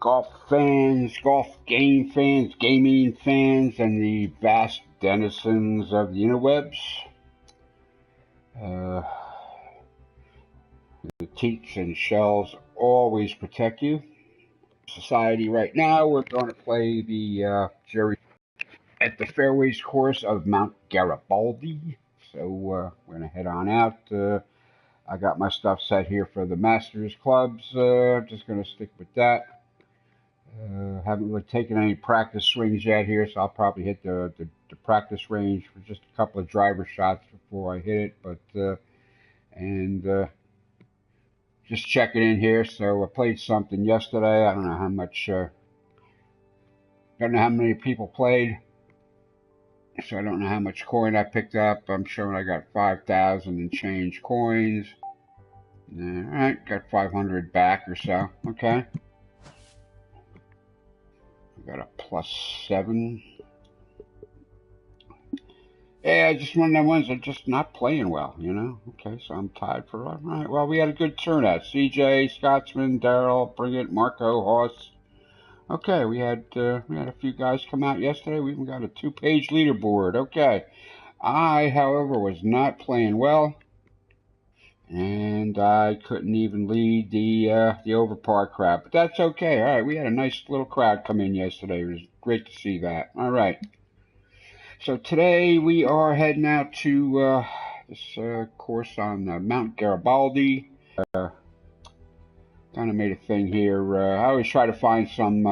golf fans, golf game fans, gaming fans, and the vast denizens of the interwebs. Uh, the teats and shells always protect you. Society right now, we're going to play the Jerry at the fairways course of Mount Garibaldi. So we're going to head on out. I got my stuff set here for the Masters clubs. Just going to stick with that. Haven't really taken any practice swings yet here, so I'll probably hit the practice range for just a couple of driver shots before I hit it. But just checking in here. So I played something yesterday. I don't know how much. Don't know how many people played, so I don't know how much coin I picked up. I'm showing I got 5,000 and change coins. All right, got 500 back or so. Okay. Got a +7. Yeah, just one of them ones that are just not playing well, you know. Okay, so I'm tied for all right. Well, we had a good turnout. CJ, Scotsman, Daryl, Bring It, Marco, Hoss. Okay, we had a few guys come out yesterday. We even got a 2-page leaderboard. Okay, I, however, was not playing well, and I couldn't even lead the over par crowd. But that's okay. All right, we had a nice little crowd come in yesterday. It was great to see that. All right. So today we are heading out to this course on Mount Garibaldi. Kind of made a thing here. I always try to find some,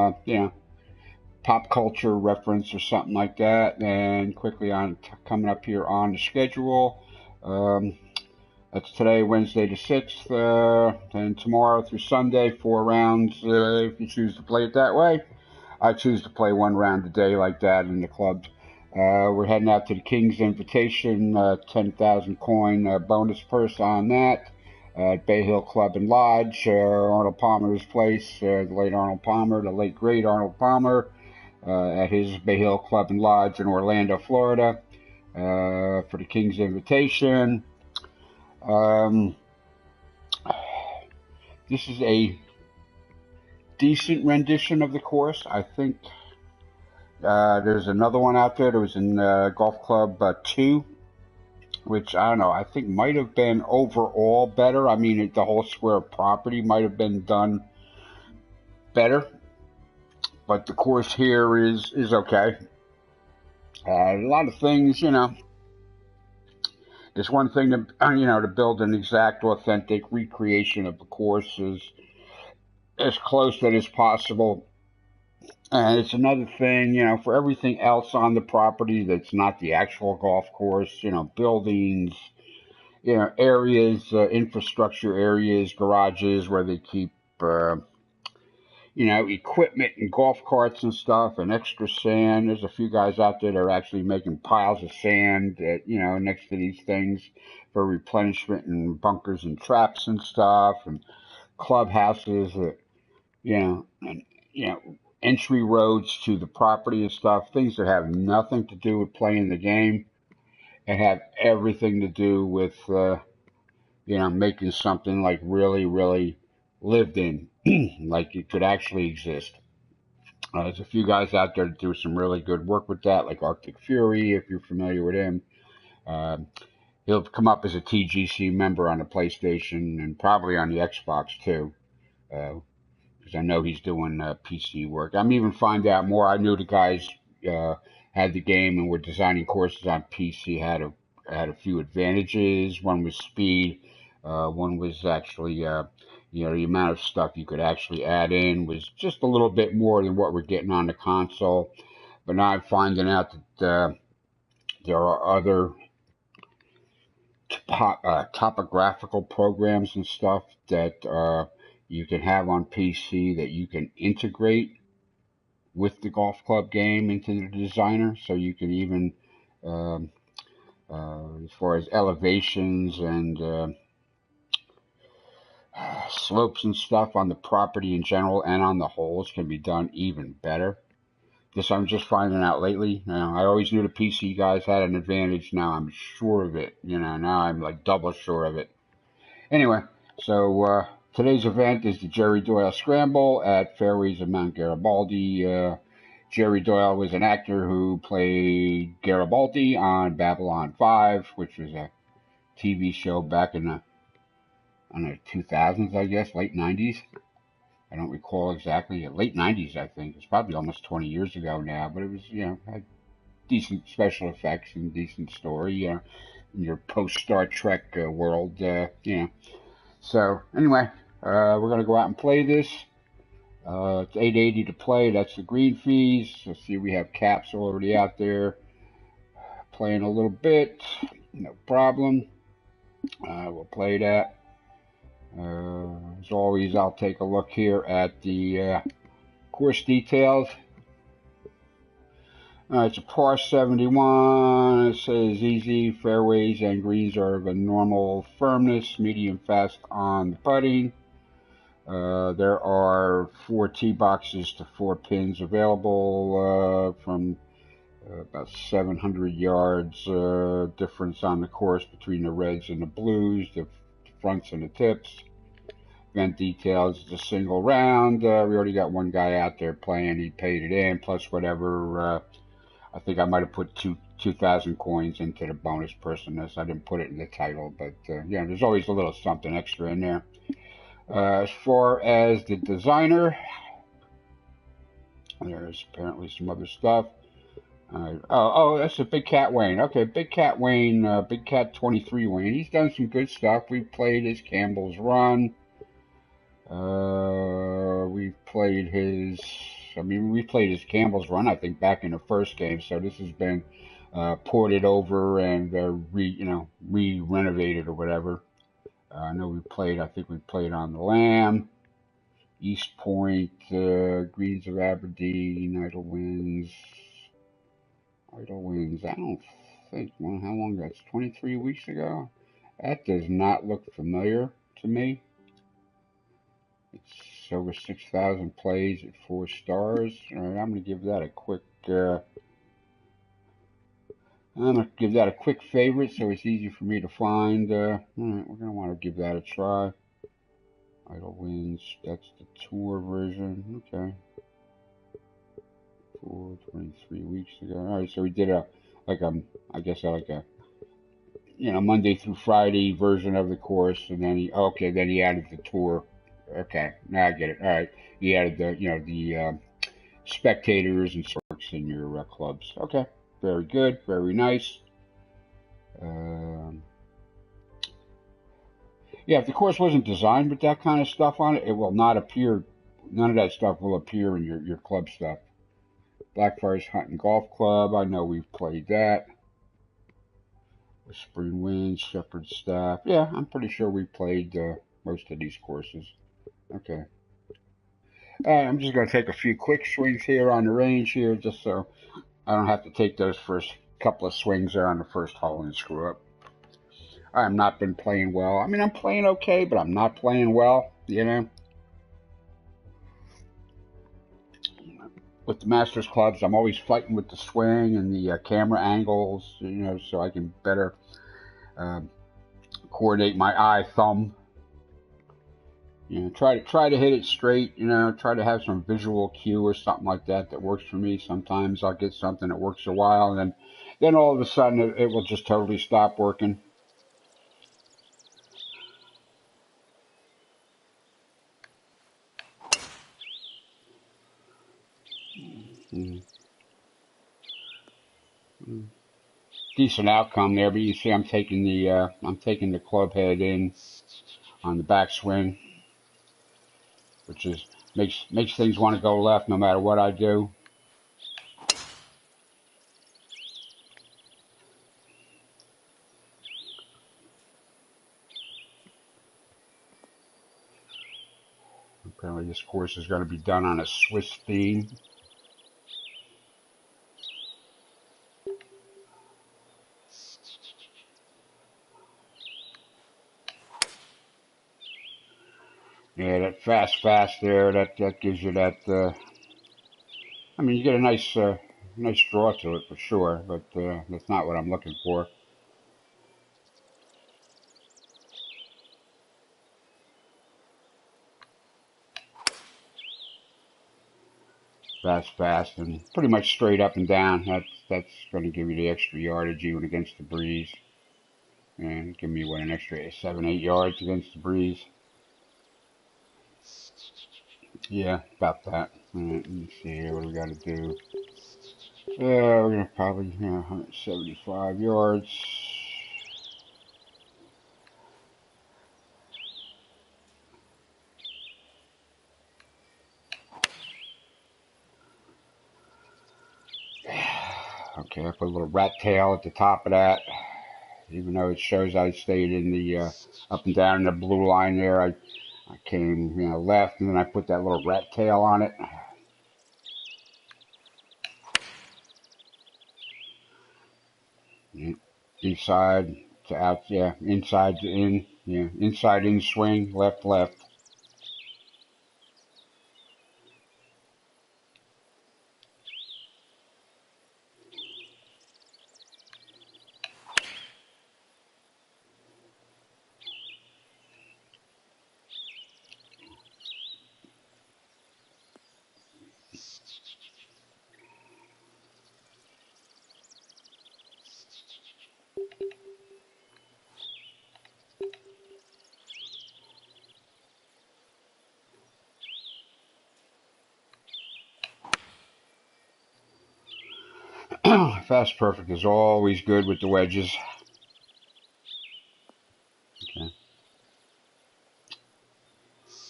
pop culture reference or something like that. And quickly on coming up here on the schedule. That's today, Wednesday the 6th. And tomorrow through Sunday, 4 rounds if you choose to play it that way. I choose to play 1 round a day like that in the clubs. We're heading out to the King's Invitation, 10,000 coin bonus purse on that. At Bay Hill Club and Lodge, Arnold Palmer's place, the late Arnold Palmer, the late great Arnold Palmer, at his Bay Hill Club and Lodge in Orlando, Florida, for the King's Invitation. This is a decent rendition of the course. I think there's another one out there that was in Golf Club 2, which I don't know, I think might have been overall better. I mean, the whole square property might have been done better, but the course here is okay. A lot of things, it's one thing to to build an exact, authentic recreation of the course as close to it as possible. And it's another thing, for everything else on the property that's not the actual golf course, buildings, areas, infrastructure areas, garages where they keep, equipment and golf carts and stuff and extra sand. There's a few guys out there that are actually making piles of sand, next to these things for replenishment and bunkers and traps and stuff and clubhouses that, and, entry roads to the property and stuff, things that have nothing to do with playing the game and have everything to do with, making something like really, really lived in, like it could actually exist. There's a few guys out there that do some really good work with that, like Arctic Fury, if you're familiar with him. He'll come up as a TGC member on the PlayStation and probably on the Xbox too. Because I know he's doing PC work. I'm even find out more. I knew the guys had the game and were designing courses on PC. Had a few advantages. One was speed. One was actually the amount of stuff you could actually add in was just a little bit more than what we're getting on the console. But now I'm finding out that there are other topographical programs and stuff that you can have on PC that you can integrate with the golf club game into the designer. So you can even, as far as elevations and slopes and stuff on the property in general and on the holes can be done even better. This I'm just finding out lately. I always knew the PC guys had an advantage. Now I'm sure of it. Now I'm like double sure of it. Anyway, so Today's event is the Jerry Doyle Scramble at Fairways of Mount Garibaldi. Jerry Doyle was an actor who played Garibaldi on Babylon 5, which was a TV show back in the 2000s, I guess, late 90s. I don't recall exactly. Late 90s, I think. It's probably almost 20 years ago now, but it was, had decent special effects and decent story, in your post-Star Trek world, So, anyway, we're going to go out and play this. It's $8.80 to play. That's the green fees. Let's see, we have caps already out there. Playing a little bit, no problem. We'll play that. As always, I'll take a look here at the course details. It's a par 71. It says easy. Fairways and greens are of a normal firmness, medium fast on the putting. There are 4 tee boxes to 4 pins available from about 700 yards difference on the course between the reds and the blues, the fronts and the tips. Event details is a single round. We already got one guy out there playing. He paid it in, plus whatever. I think I might have put 2,000 coins into the bonus person. I didn't put it in the title, but there's always a little something extra in there. As far as the designer, there's apparently some other stuff. That's a Big Cat Wayne. Okay, Big Cat Wayne, Big Cat 23 Wayne. He's done some good stuff. We've played his Campbell's Run. We played his Campbell's Run, I think, back in the first game. So this has been ported over and re-renovated or whatever. I know I think we played on the Lamb, East Point, Greens of Aberdeen, Idle Winds. I don't think, well, how long that's 23 weeks ago? That does not look familiar to me. It's over 6,000 plays at 4 stars. All right, I'm going to give that a quick favorite so it's easy for me to find. All right, we're going to want to give that a try. Idle Winds, that's the tour version. Okay. 23 weeks ago. All right, so we did a Monday through Friday version of the course, and then he added the tour. Okay, now I get it. All right, he added the spectators and sports in your clubs. Okay, very good, very nice. If the course wasn't designed with that kind of stuff on it, it will not appear. None of that stuff will appear in your club stuff. Blackfriars Hunting Golf Club, I know we've played that. Whispering Winds, Shepherd's Staff. Yeah, I'm pretty sure we played most of these courses. Okay. I'm just going to take a few quick swings here on the range here, just so I don't have to take those first couple of swings there on the first hole and screw up. I have not been playing well. I mean, I'm playing okay, but I'm not playing well, With the Masters clubs, I'm always fighting with the swing and the camera angles, so I can better coordinate my eye thumb. Try to hit it straight. Try to have some visual cue or something like that works for me. Sometimes I'll get something that works a while, and then all of a sudden it will just totally stop working. Decent outcome there, but you see I'm taking the club head in on the backswing, which makes things want to go left no matter what I do. Apparently this course is going to be done on a Swiss theme. Yeah, that fast there, that gives you that, you get a nice draw to it for sure, but that's not what I'm looking for. fast, and pretty much straight up and down. That's going to give you the extra yardage even against the breeze, and give me an extra 7-8 yards against the breeze. Yeah, about that. Let me see here. What do we got to do? We're gonna probably 175 yards. Okay, I put a little rat tail at the top of that. Even though it shows I stayed in the up and down in the blue line there, I came left, and then I put that little rat tail on it. Inside to out, yeah, inside to in, yeah, inside in swing, left. Fast perfect is always good with the wedges. Okay.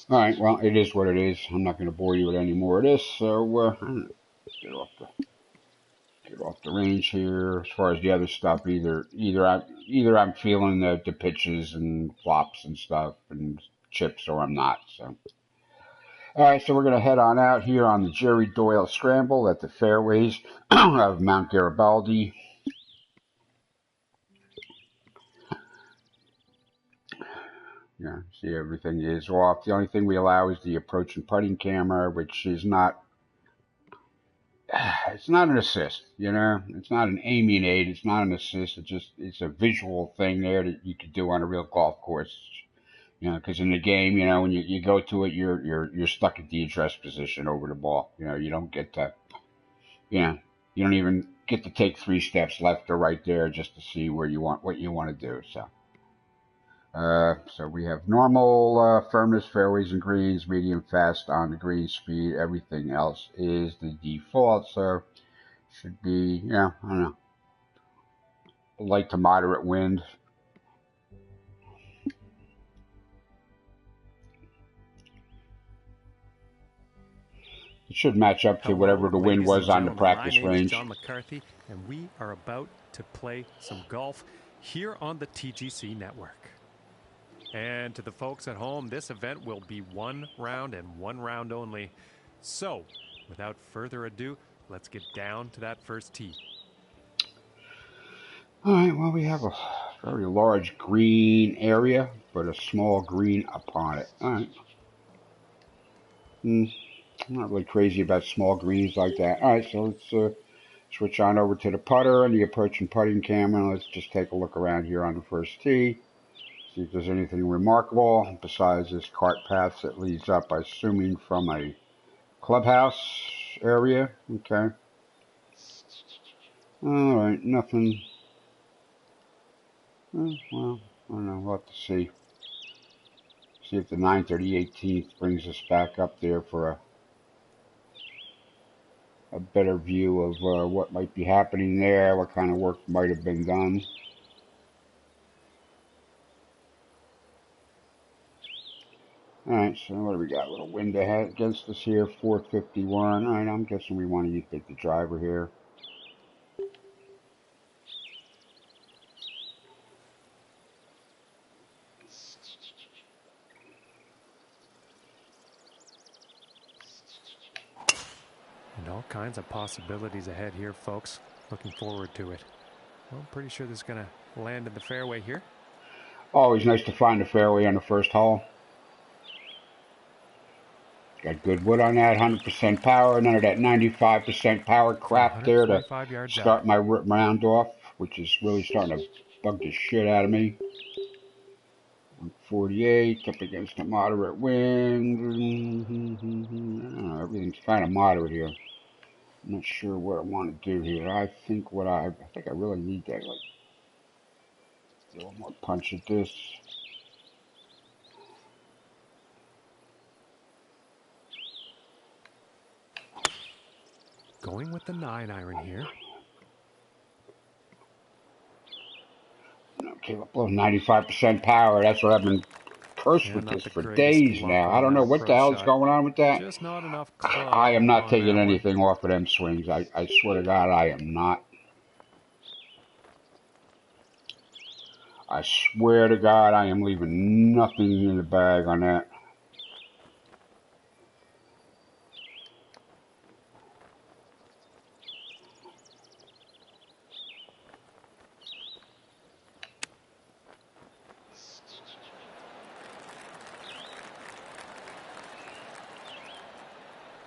All right, well, it is what it is. I'm not going to bore you with any more of this, so get off the range here. As far as the other stuff, either I'm feeling the pitches and flops and stuff and chips, or I'm not. So, all right, so we're going to head on out here on the Jerry Doyle Scramble at the fairways of Mount Garibaldi. Yeah, see, everything is off. The only thing we allow is the approach and putting camera, which is not. It's not an assist, It's not an aiming aid. It's not an assist. It's a visual thing there that you could do on a real golf course. Because in the game, when you go to it, you're stuck at the address position over the ball. You don't get to, you don't even get to take 3 steps left or right there just to see what you want to do. So we have normal firmness, fairways and greens, medium fast on the green speed. Everything else is the default. So should be, I don't know, light to moderate wind. It should match up to whatever the wind was on the practice range. My name is John McCarthy, and we are about to play some golf here on the TGC network. And to the folks at home, this event will be 1 round and 1 round only. So, without further ado, let's get down to that first tee. All right, well, we have a very large green area, but a small green upon it. All right. I'm not really crazy about small greens like that. All right, so let's switch on over to the putter and the approach and putting camera. Let's just take a look around here on the first tee. See if there's anything remarkable besides this cart path that leads up, assuming from a clubhouse area. Okay. All right, nothing. Well, I don't know. We'll have to see. See if the 9th or the 18th brings us back up there for a better view of what might be happening there, what kind of work might have been done. Alright, so what do we got? A little wind ahead against us here, 451. Alright, I'm guessing we want to take the driver here. And all kinds of possibilities ahead here, folks. Looking forward to it. Well, I'm pretty sure this is going to land in the fairway here. Always nice to find the fairway on the first hole. Got good wood on that, 100% power, none of that 95% power crap there to start my round off, which is really starting to bug the shit out of me. 148, up against a moderate wind. I don't know, everything's kind of moderate here. I'm not sure what I want to do here. I think I really need that, like, a little more punch at this. Going with the 9-iron here. Okay, below 95% power. That's what I've been cursed with And not this the for greatest days luck now. I on don't know that what the approach hell's shot. going on with that. Just not enough club I am not on taking that one. anything off of them swings. I swear to God, I am not. I swear to God, I am leaving nothing in the bag on that.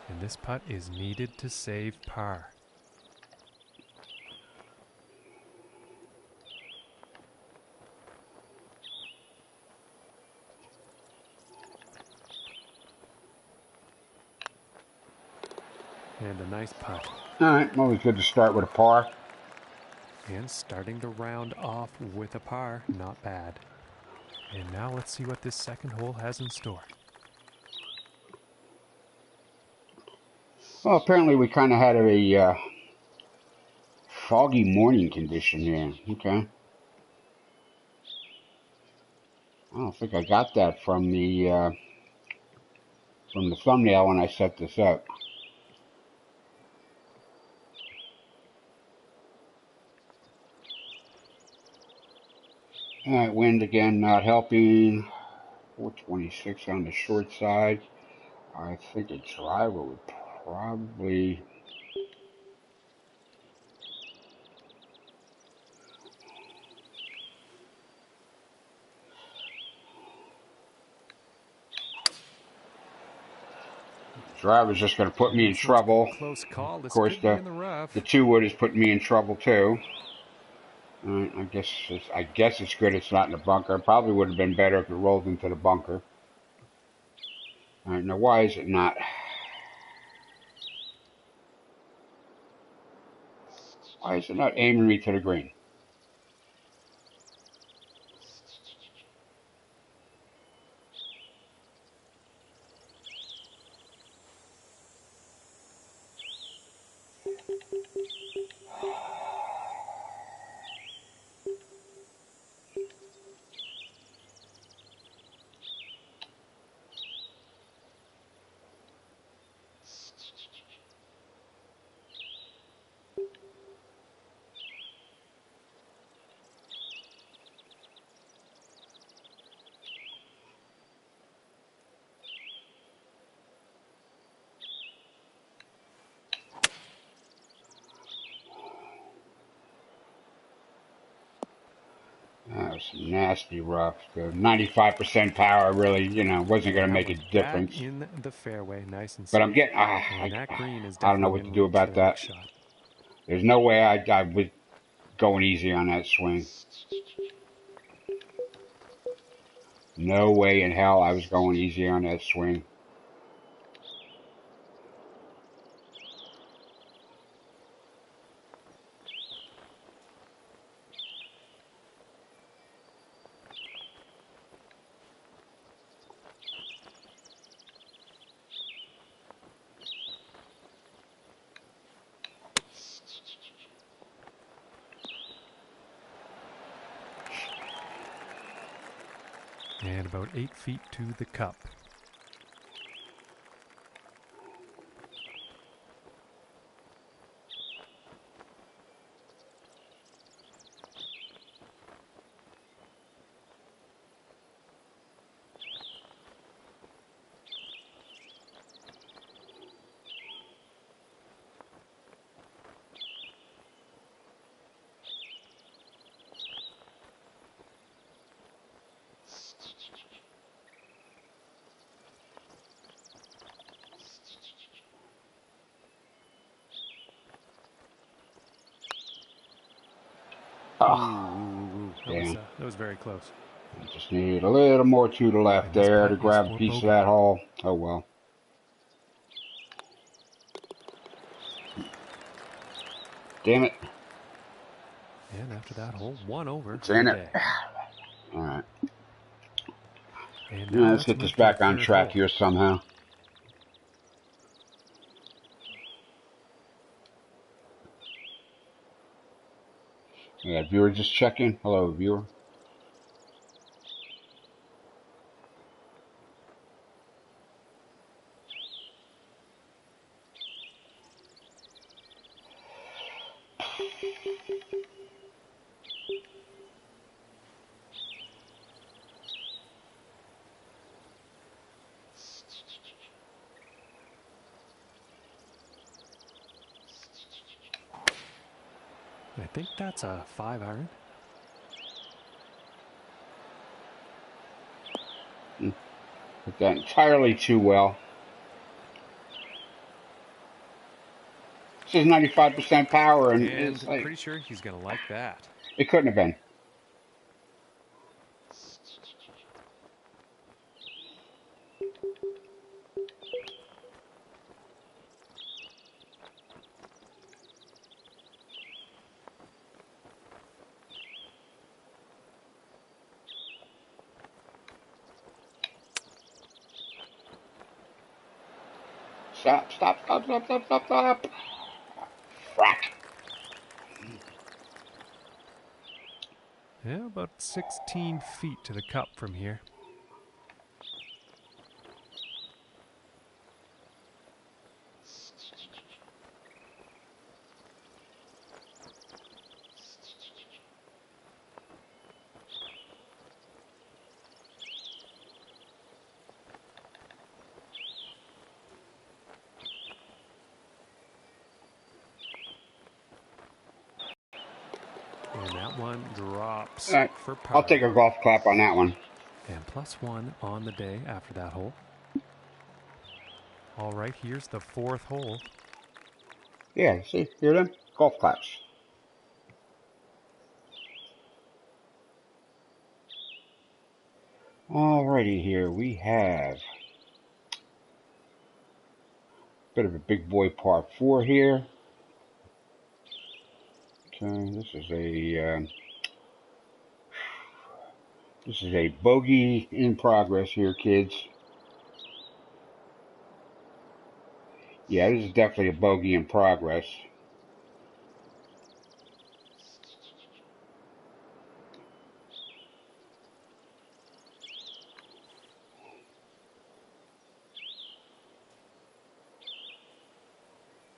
And this putt is needed to save par. And a nice putt. All right, always good to start with a par. And starting the round off with a par, not bad. And now let's see what this second hole has in store. Well, apparently we kind of had a foggy morning condition here. Okay. I don't think I got that from the thumbnail when I set this up. All right, wind again not helping. 426 on the short side. I think a driver would probably. Driver's just going to put me in And so it's trouble. a close call. Of This course, could be in the rough. the 2-wood is putting me in trouble too. I guess it's good it's not in the bunker. It probably would have been better if it rolled into the bunker. All right, now why is it not? Why is it not aiming me to the green? That was some nasty rough. The 95% power really, wasn't going And to that make a one back difference. in the fairway, nice and But I'm safe. getting, And that green is I don't know definitely what to in do reach for about the that. next shot. There's no way I was going easy on that swing. No way in hell I was going easy on that swing. And about 8 feet to the cup. Oh, damn. That was very close. I just need a little more to the left And this there putt to is grab a for piece of bogey. that hole. Oh well. Damn it. And after that hole, 1 over It's for in the it. day. All right. And Yeah, now let's let's get move this to the back on 3rd track hole. here somehow. Yeah, viewer just checking. Hello, viewer. I think that's a 5-iron. Hit that entirely too well. This is 95% power, and it's And like, pretty sure he's going to like that. it couldn't have been. Stop, stop, stop, stop, stop, stop, stop. Frack. Yeah, about 16 feet to the cup from here. And that one drops All right. for I'll par. take a golf clap on that one. And +1 on the day after that hole. All right, here's the 4th hole. Yeah, see, hear them? Golf claps. Alrighty, here we have a bit of a big boy par 4 here. Okay, this is a bogey in progress here, kids. Yeah, this is definitely a bogey in progress.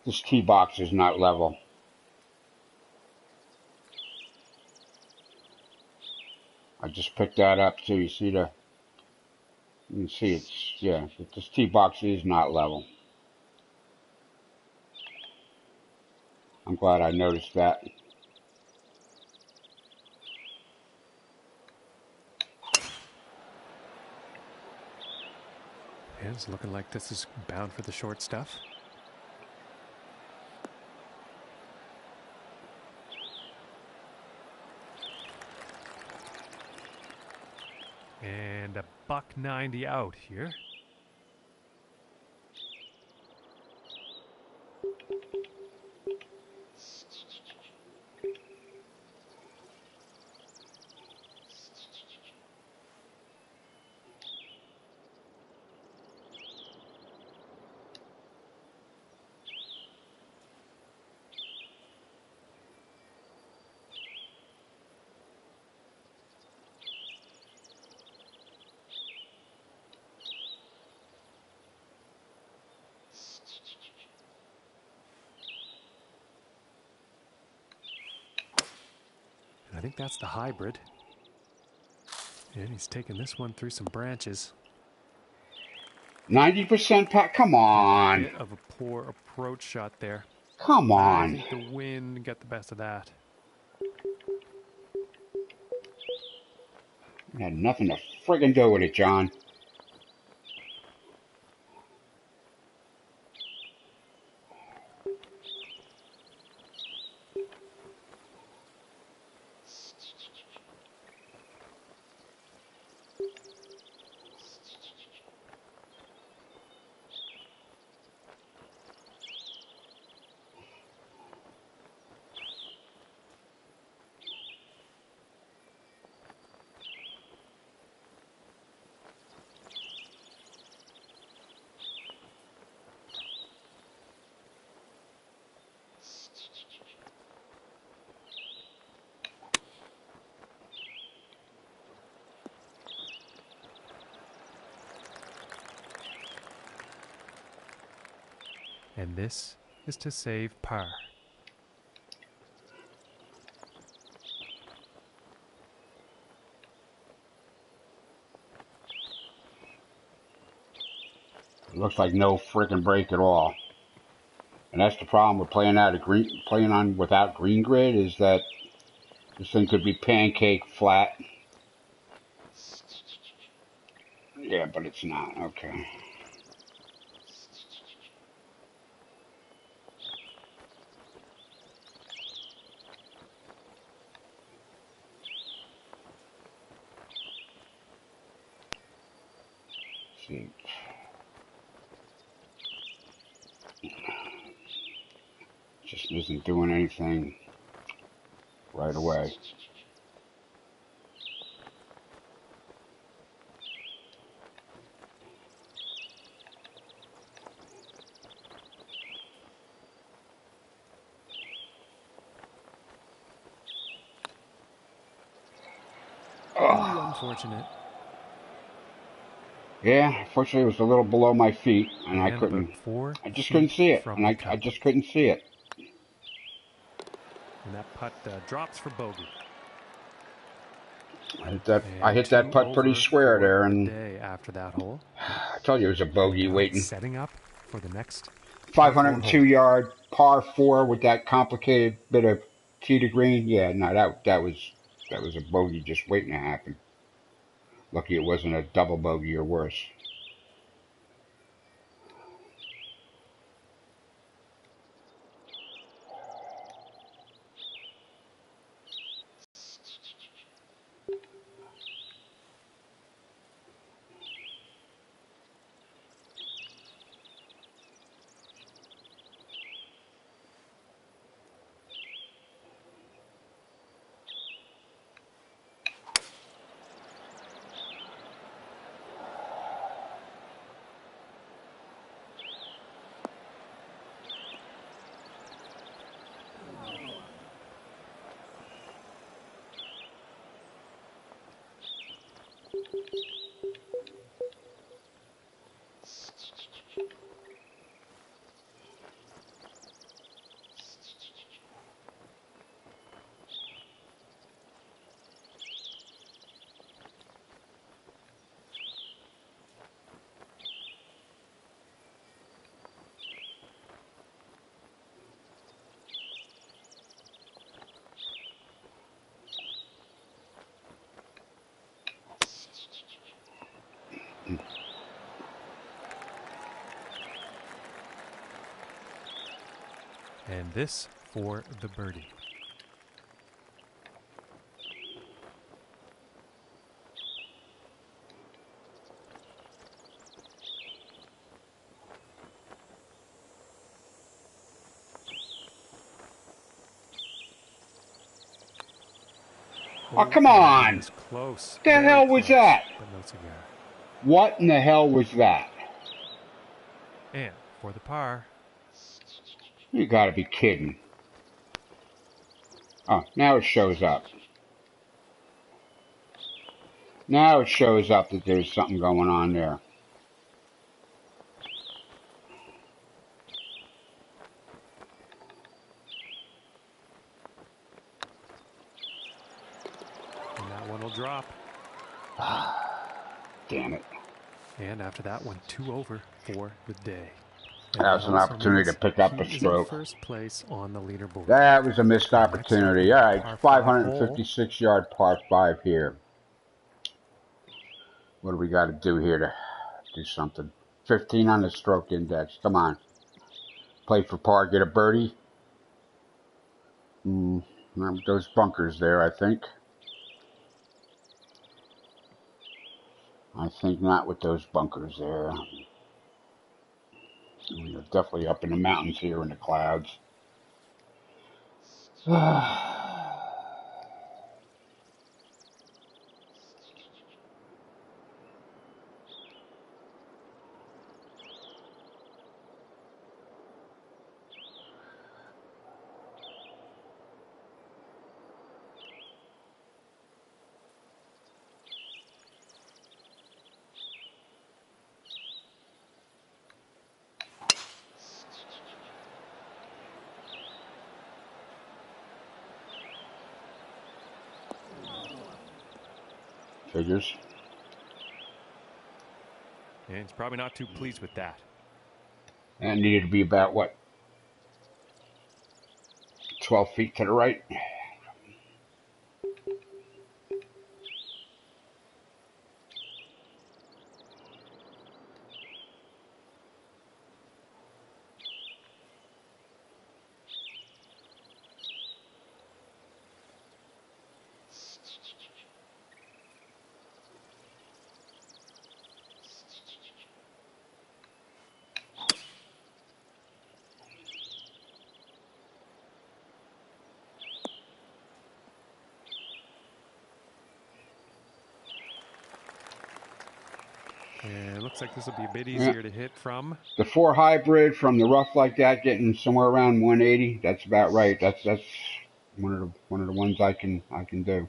This tee box is not level. I just picked that up too. You can see it's, yeah, this tee box is not level. I'm glad I noticed that. And it's looking like this is bound for the short stuff. And a $190 out here. And I think that's the hybrid. And he's taking this one through some branches. 90% pack. Come And a on. bit of a poor approach shot there. Come I on. think the wind got the best of that. It had nothing to friggin' do with it, John. And this is to save par. It looks like no freaking break at all. And that's the problem with playing on without green grid, is that this thing could be pancake flat. Yeah, but it's not. Okay. See. Just isn't doing anything right away. Ooh, unfortunate. Yeah, fortunately it was a little below my feet, and And about 4 just couldn't feet see it, from and the I cup. just couldn't see it. And that putt drops for bogey. I And hit that 2 putt pretty over square for there, the and day after that hole. I told you it was a bogey Now waiting. setting up for the next par 4 hole. 502-yard par 4 with that complicated bit of tee to green. Yeah, no, that was a bogey just waiting to happen. Lucky it wasn't a double bogey or worse. And this for the birdie. Oh, come That on! was close. What the Very hell was close, that? but no cigar. What in the hell was that? And for the par. You gotta be kidding. Oh, now it shows up. Now it shows up that there's something going on there. And that one will drop. Damn it. And after that one, 2 over for the day. And That that was an also opportunity to means pick up a he is in stroke. first place on the leaderboard. That was a missed And next up, we opportunity. have All a right, par 5 hole. 556-yard par 5 here. What do we got to do here to do something? 15 on the stroke index. Come on. Play for par, get a birdie. Those bunkers there, I think. I think not with those bunkers there. We're definitely up in the mountains here in the clouds. Figures. And he's probably not too pleased with that. And it needed to be about, what, 12 feet to the right? And it looks like this will be a bit easier to hit from. The 4 hybrid from the rough like that, getting somewhere around 180. That's about right. That's one of the ones I can do.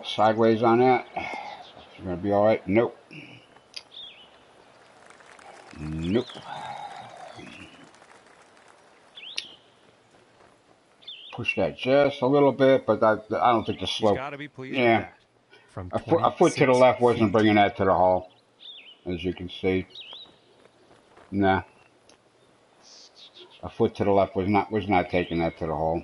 Sideways on that. It's gonna be all right. Nope. Nope. Push that just a little bit, but I don't think the He's slope. got to be pleased with Yeah, that. From a foot to the 26 left wasn't feet. bringing that to the hole, as you can see. Nah, a foot to the left was not taking that to the hole.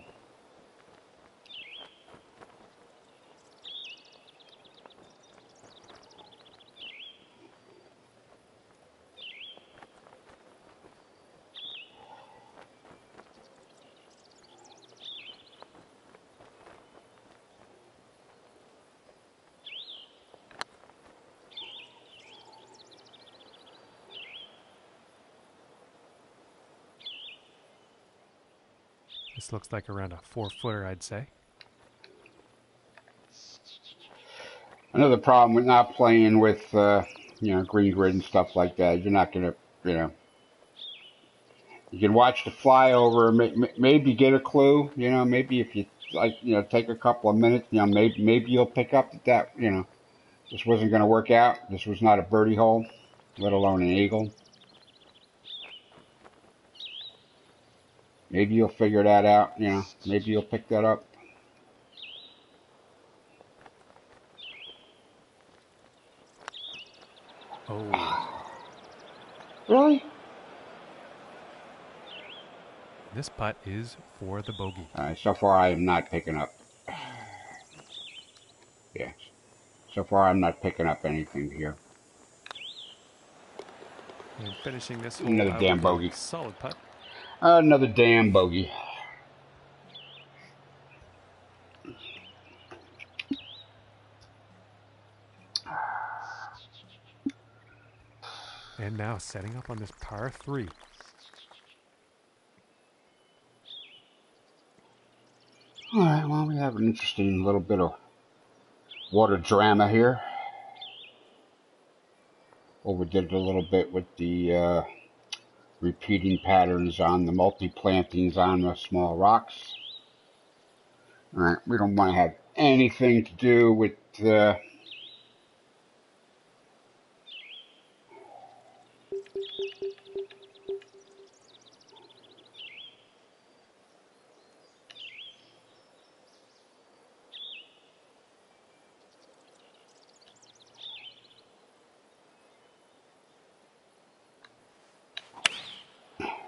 This looks like around a 4-footer, I'd say. Another problem with not playing with green grid and stuff like that. You're not gonna you can watch the flyover, maybe get a clue. Maybe if you take a couple of minutes, maybe you'll pick up that this wasn't going to work out. This was not a birdie hole, let alone an eagle. Maybe you'll figure that out. Maybe you'll pick that up. Oh. Really? This putt is for the bogey. All right, so far I am not picking up. Yes. So far I'm not picking up anything here. And finishing this hole Another out damn with bogey. a solid putt. Another damn bogey. And now setting up on this par 3. All right, well, we have an interesting little bit of water drama here. Overdid it a little bit with the repeating patterns on the multi-plantings on the small rocks. All right, we don't want to have anything to do with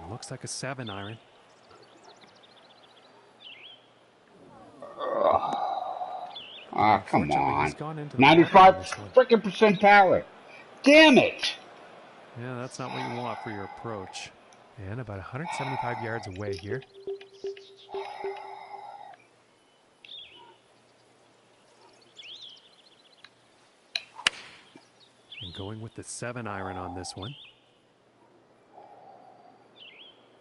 Looks like a 7-iron. come on. He's gone into the 95 this one. freaking percent power. Damn it! Yeah, that's not what you want for your approach. And about 175 yards away here. And going with the 7-iron on this one.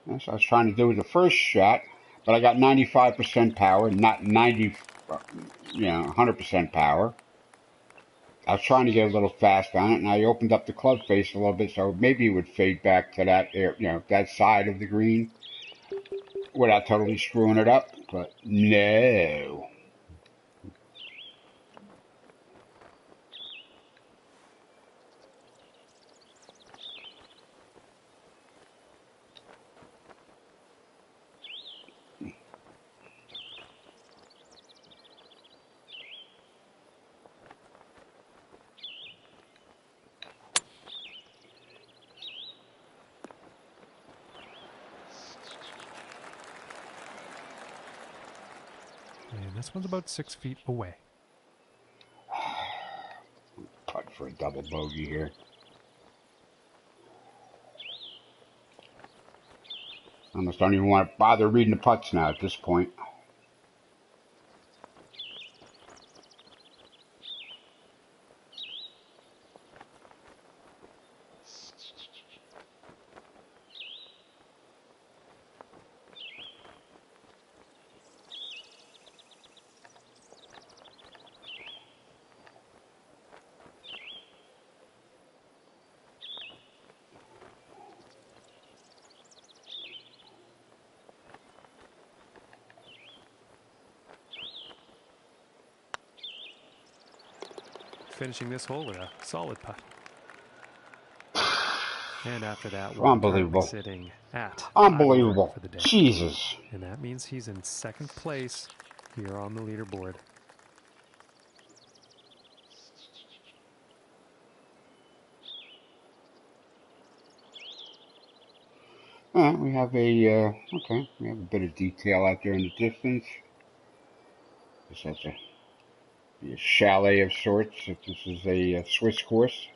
That's what I was trying to do with the first shot, But I got 95% power, not 100% power. I was trying to get a little fast on it, and I opened up the club face a little bit, so maybe it would fade back to that, that side of the green without totally screwing it up. But no. And this one's about 6 feet away. Putt for a double bogey here. I almost don't even want to bother reading the putts now at this point. Finishing this hole with a solid putt. And after that, we're Unbelievable. sitting at Unbelievable. for the day. Jesus. And that means he's in second place here on the leaderboard. All right, we have a we have a bit of detail out there in the distance. This has to be a chalet of sorts if this is a Swiss course.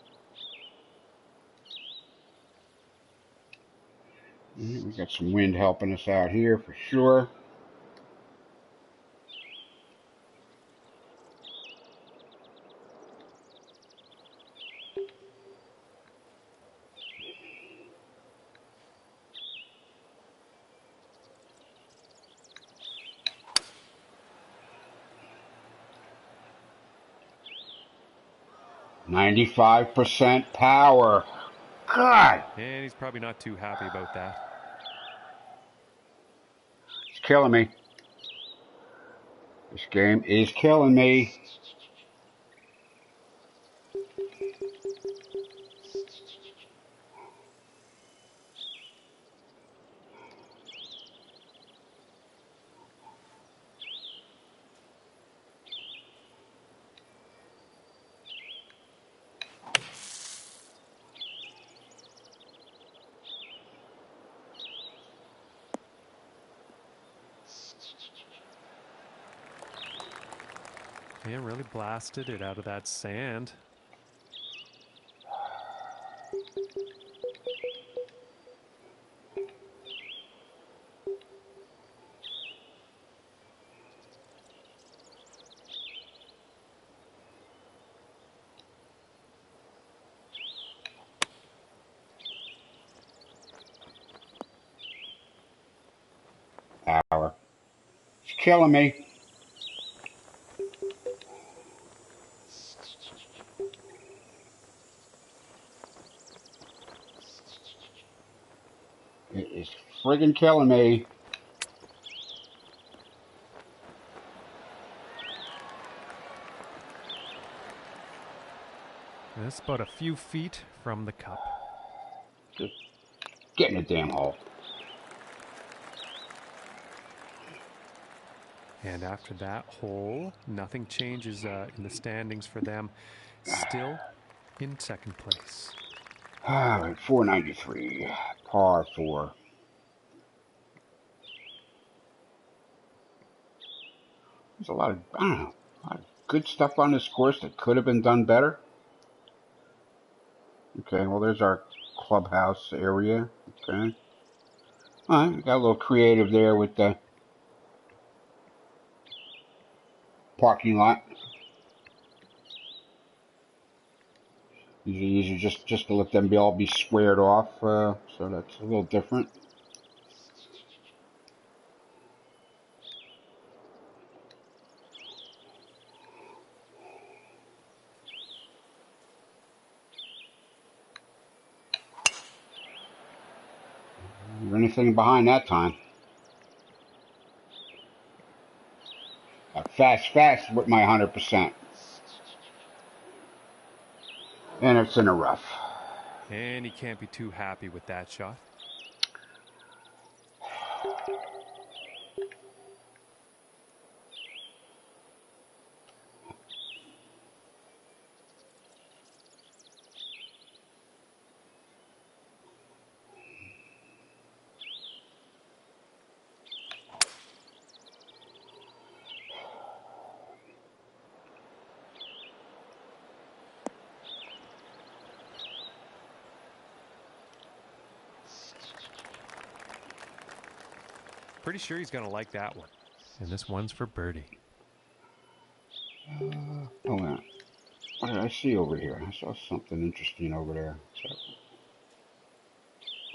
We got some wind helping us out here for sure. %95 power. God, And he's probably not too happy about that. it's killing me. This game is killing me. Yeah, really blasted it out of that sand. Power. It's killing me. It is friggin' killing me. And it's about a few feet from the cup. Just get in the damn hole. And after that hole, nothing changes in the standings for them. Still in second place. All right, 493, par 4. There's a lot of, I don't know, a lot of good stuff on this course that could have been done better. Okay, well, there's our clubhouse area. Okay. All right, got a little creative there with the parking lot. Usually just to let them all be squared off, so that's a little different. anything behind that time. Fast with my 100%. And it's in a rough. And he can't be too happy with that shot. Pretty sure he's going to like that one. And this one's for birdie. Hold on. What did I see over here? I saw something interesting over there.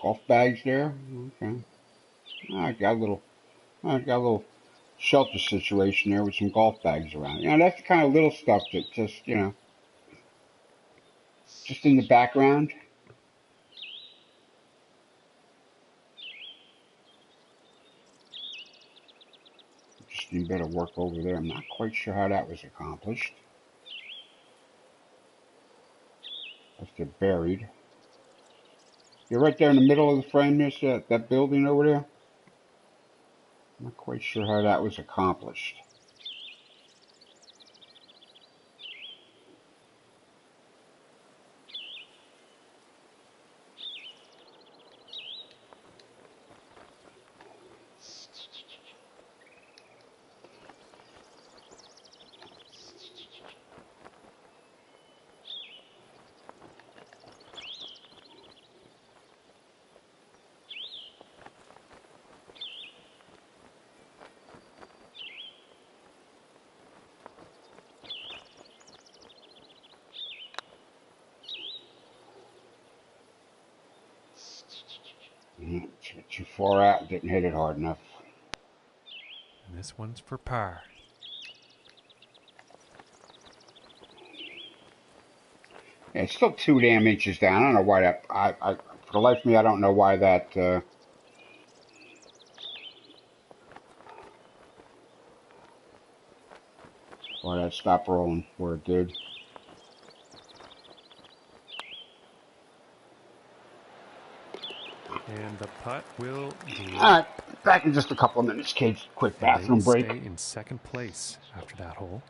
Golf bags there? Okay. I got a little shelter situation there with some golf bags around. That's the kind of little stuff that just, just in the background. Just need better work over there. I'm not quite sure how that was accomplished. If they're buried. You're right there in the middle of the frame there, that building over there. I'm not quite sure how that was accomplished. Too far out, didn't hit it hard enough. And this one's for par. Yeah, it's still 2 damn inches down. I don't know why that. For the life of me, I don't know why that. Why that stopped rolling where it did. And the putt will All right, back in just a couple of minutes, kids. Quick and they will bathroom break. stay in second place after that hole.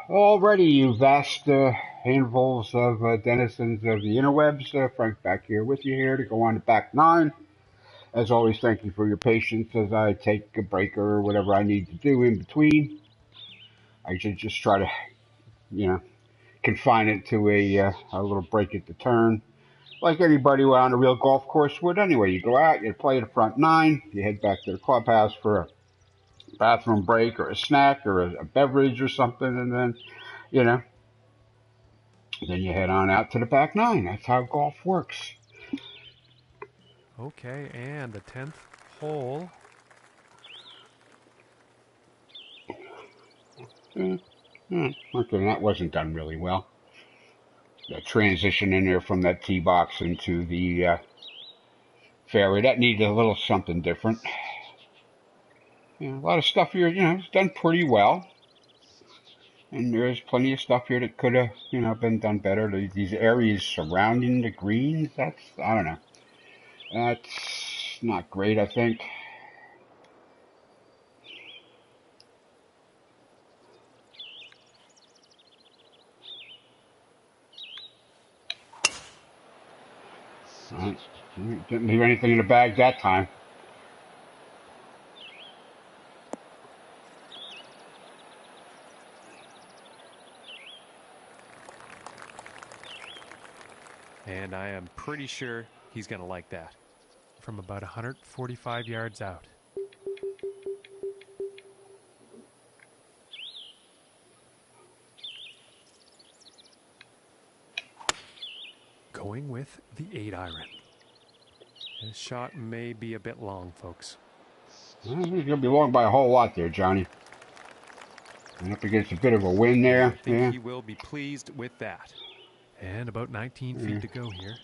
Already, you vast handfuls of denizens of the interwebs. Frank back here with you here to go on to back nine. As always, thank you for your patience as I take a break or whatever I need to do in between. I should just try to, you know, confine it to a little break at the turn. Like anybody on a real golf course would anyway. You go out, you play the front nine, you head back to the clubhouse for a bathroom break or a snack or a beverage or something, and then, you know, then you head on out to the back nine. That's how golf works. Okay, and the 10th hole. Okay, that wasn't done really well. The transition in there from that tee box into the fairway, that needed a little something different. A lot of stuff here, it's done pretty well. And there's plenty of stuff here that could have, been done better. These areas surrounding the greens, I don't know. That's not great, I think. Right. Didn't leave anything in the bag that time. And I am pretty sure he's going to like that. From about 145 yards out. Going with the 8-iron. His shot may be a bit long, folks. He's going to be long by a whole lot there, Johnny. And up against a bit of a wind there. I think he will be pleased with that. And about 19 feet to go here.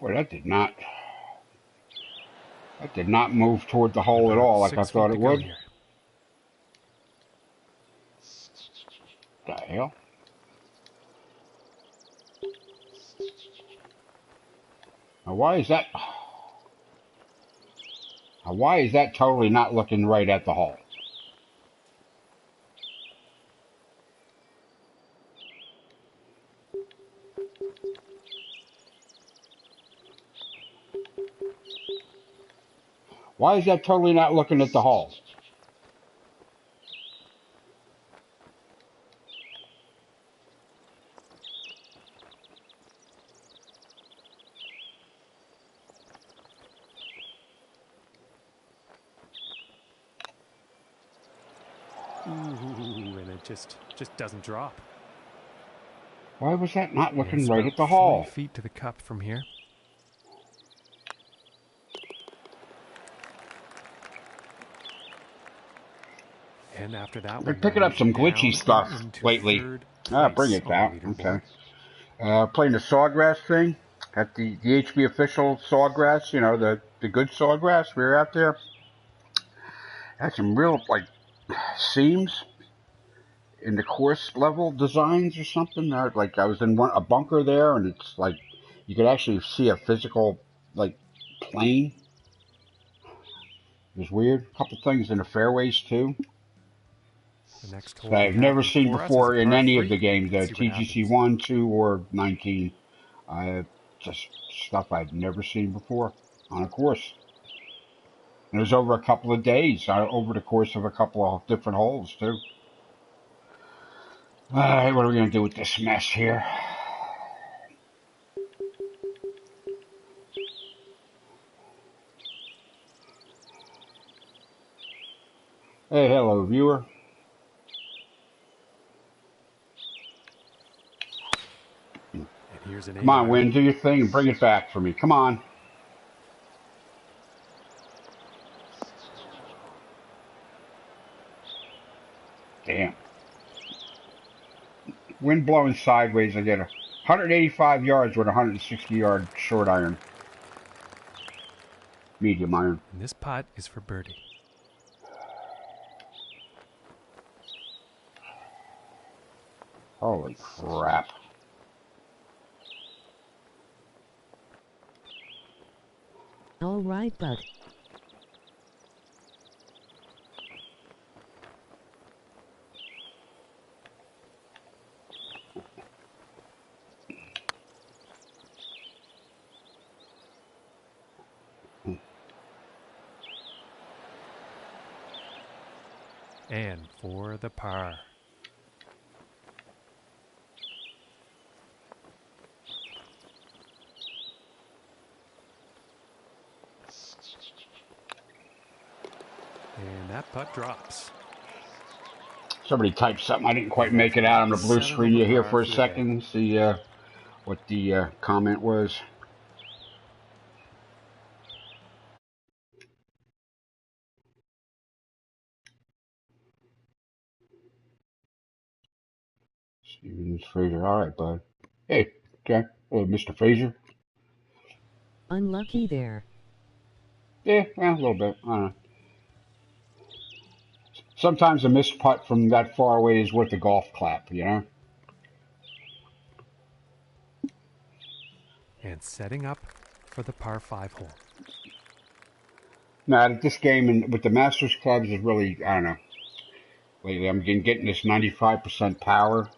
Boy, that did not move toward the hole at all like I thought it would. The hell? Now, why is that? Now, why is that totally not looking right at the hole? Why is that totally not looking at the hole? Ooh, and it just doesn't drop. Why was that not looking It's right at the hole? 3 feet to the cup from here. And after that, I've been picking up some glitchy stuff lately. Bring it out. Okay. Playing the Sawgrass thing at the HB official Sawgrass. The good Sawgrass. We were out there. Had some real seams in the course level designs or something. Like I was in a bunker there, and it's like you could actually see a physical plane. It was weird. A couple things in the fairways too. The next hole That I've never seen before in any of the games, TGC 1, 2, or 19. Just stuff I'd never seen before on a course. And it was over a couple of days, over the course of a couple of different holes too. Alright, what are we going to do with this mess here? Hey, hello, viewer. Here's an Come on, 8-iron. Win, do your thing and bring it back for me. Come on. Damn. Wind blowing sideways. I get 185 yards with a 160-yard short iron. Medium iron. And this putt is for birdie. Holy crap. All right, bud. And for the par. And that putt drops. Somebody typed something. I didn't quite make it out on the blue screen. You here for a second? See what the comment was. Stevens Fraser. All right, bud. Hey, okay. Mr. Fraser. Unlucky there. Yeah, a little bit. I don't know. Sometimes a missed putt from that far away is worth a golf clap, you know? And setting up for the par 5 hole. Now, this game and with the Masters clubs is really, I don't know. Lately, I'm getting this 95% power.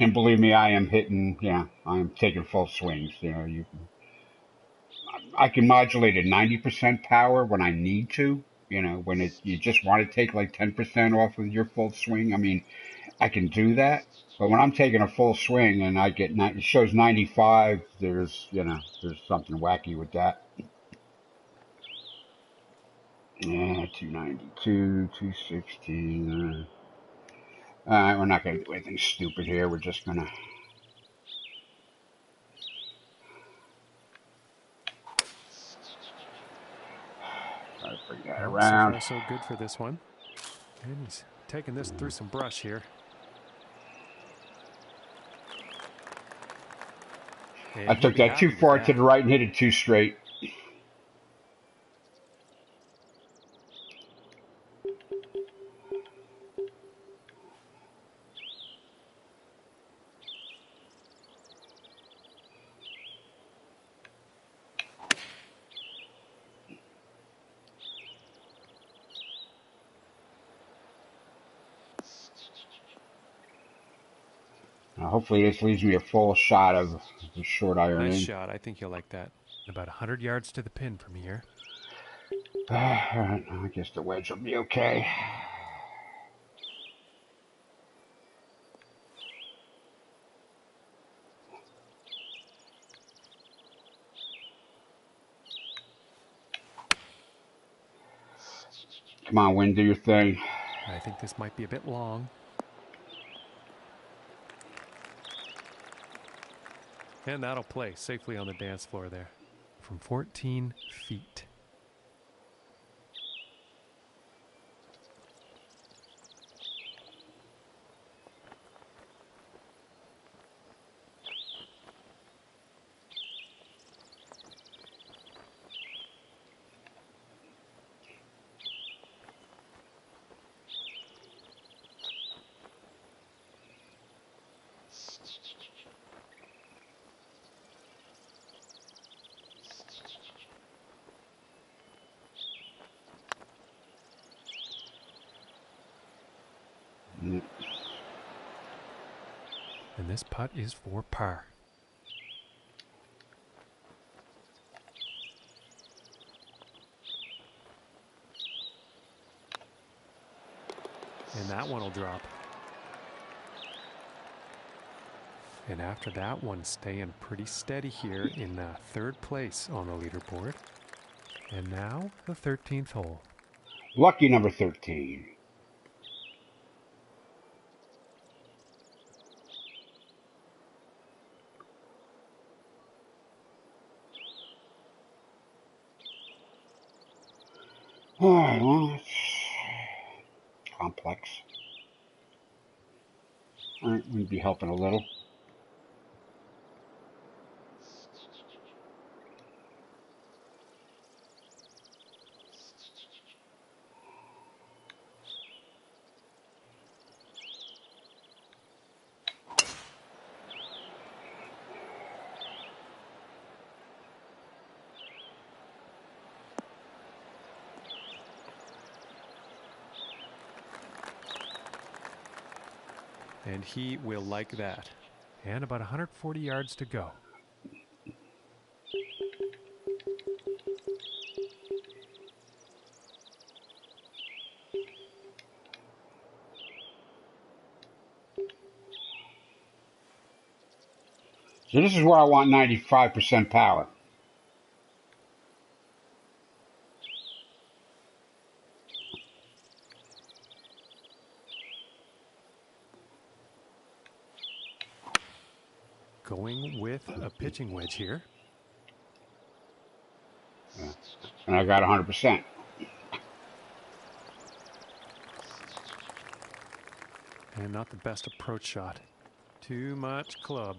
And believe me, I am hitting, I am taking full swings. I can modulate at 90% power when I need to. When you just want to take like 10% off of your full swing. I mean, I can do that. But when I'm taking a full swing and it shows 95, there's something wacky with that. Yeah, 292, 216. All right, we're not going to do anything stupid here. We're just going to... Try to bring that around. So far, so good for this one. And he's taking this through some brush here. And I took that too far to the right and hit it too straight. Hopefully this leaves me a full shot of the short iron. Nice shot. I think you'll like that. About 100 yards to the pin from here. I guess the wedge will be okay. Come on, Win, do your thing. I think this might be a bit long. And that'll play safely on the dance floor there. From 14 feet. Yep. And this putt is for par. And that one will drop. And after that one, staying pretty steady here in third place on the leaderboard. And now the 13th hole. Lucky number 13. Alright, well, it's complex. Alright, we'd be helping a little. And he will like that. And about 140 yards to go. So this is where I want 95% power. Going with a pitching wedge here. Yeah. And I got 100%. And not the best approach shot. Too much club.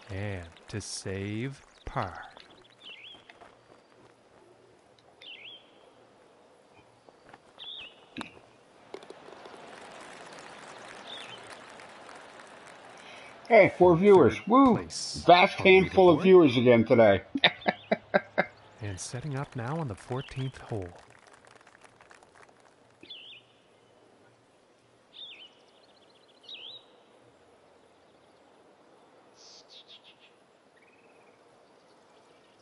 And to save par. Hey, 4 viewers. Third Woo! place Vast on the handful of leaderboard. viewers again today. And setting up now on the 14th hole.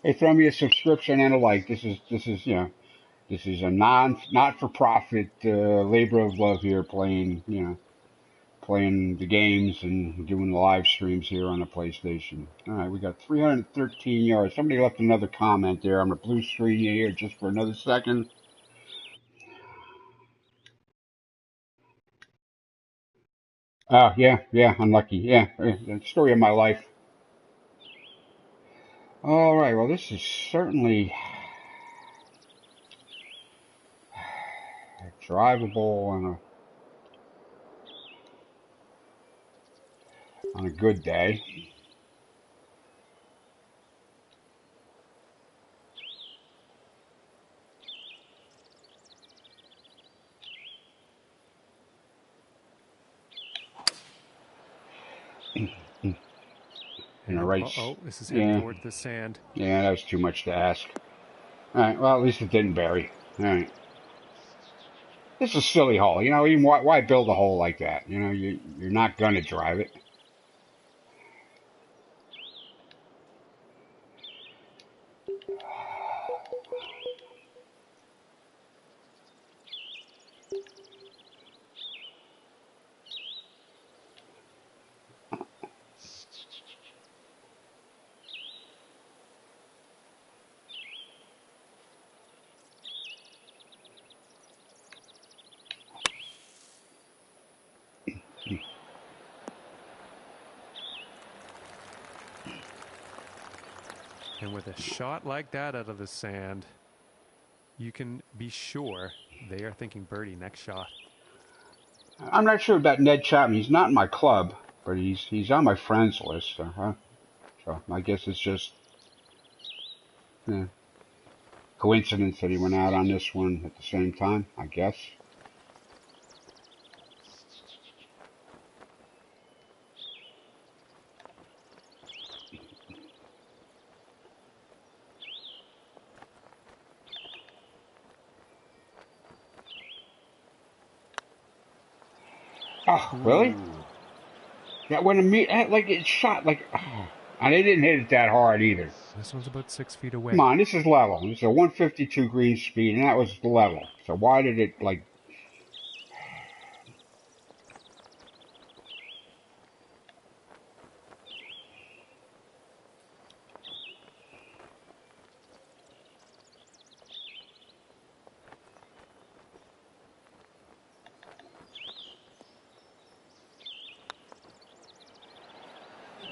Hey, throw me a subscription and a like. This is you know, this is a not for profit labor of love here, playing playing the games and doing the live streams here on the PlayStation. All right, we got 313 yards. Somebody left another comment there. I'm gonna blue screen you here just for another second. Oh yeah, unlucky. Yeah, the story of my life. All right, well this is certainly drivable on a good day. In the And, right. this is heading Yeah, toward the sand. yeah, that was too much to ask. All right, well at least it didn't bury. All right. This is a silly hole, you know. Even why build a hole like that? You know, you're not gonna drive it. And with a shot like that out of the sand, you can be sure they are thinking birdie next shot. I'm not sure about Ned Chapman. He's not in my club, but he's on my friends list. So I guess it's just coincidence that he went out on this one at the same time. I guess. Oh, really? Ooh. That went like it shot like. Oh, and they didn't hit it that hard either. This one's about 6 feet away. Come on, this is level. This is a 152 green speed, and that was level. So why did it like?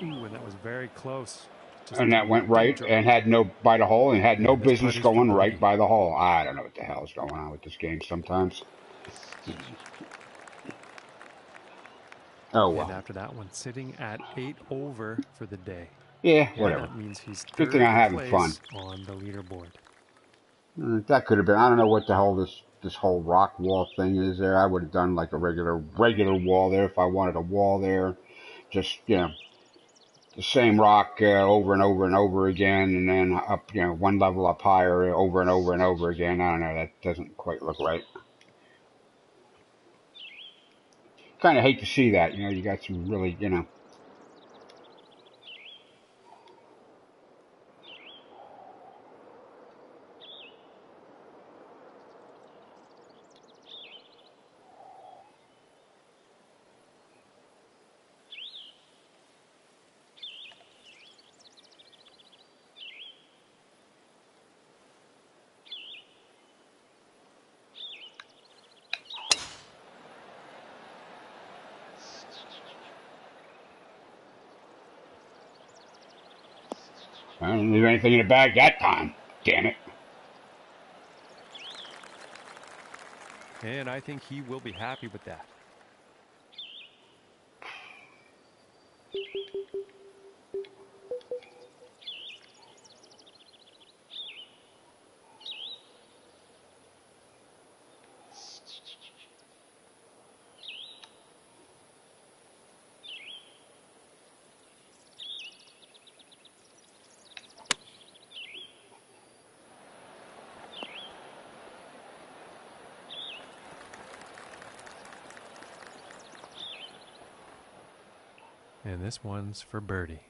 Ooh, and that was very close. Just And that a went big right drop. and had no by the hole and had no And this putt business is for going right birdie. by the hole. I don't know what the hell's going on with this game sometimes. Oh And well. after that one, sitting at 8 over for the day. Yeah, And whatever. that means he's Good thing third I'm having fun. place on the leaderboard. That could have been. I don't know what the hell this whole rock wall thing is there. I would have done like a regular wall there if I wanted a wall there. Just the same rock over and over and over again, and then up one level up higher over and over and over again. I don't know. That doesn't quite look right. Kind of hate to see that. You got some really I didn't leave anything in the bag that time. Damn it. And I think he will be happy with that. And this one's for birdie.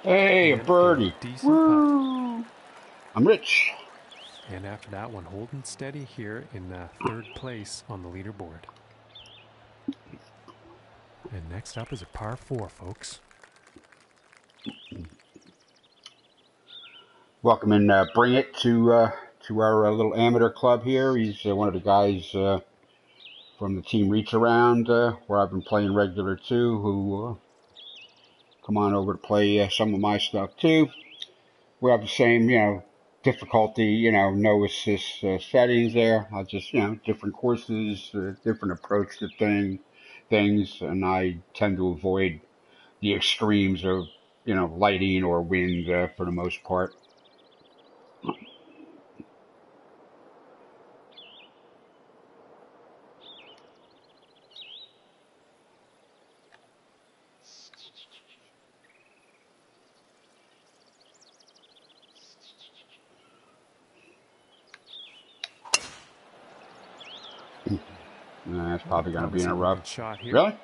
Hey, a And a birdie. decent putt. Woo! I'm rich. And after that one, holding steady here in third place on the leaderboard. And next up is a par 4, folks. Welcome and bring it to our little amateur club here. He's one of the guys from the team Reach Around, where I've been playing regular too, who come on over to play some of my stuff too. We have the same, difficulty, no assist settings there. I just, different courses, different approach to things, and I tend to avoid the extremes of, lighting or wind for the most part. That's probably going to be in a Promising rough. looking shot here. Really?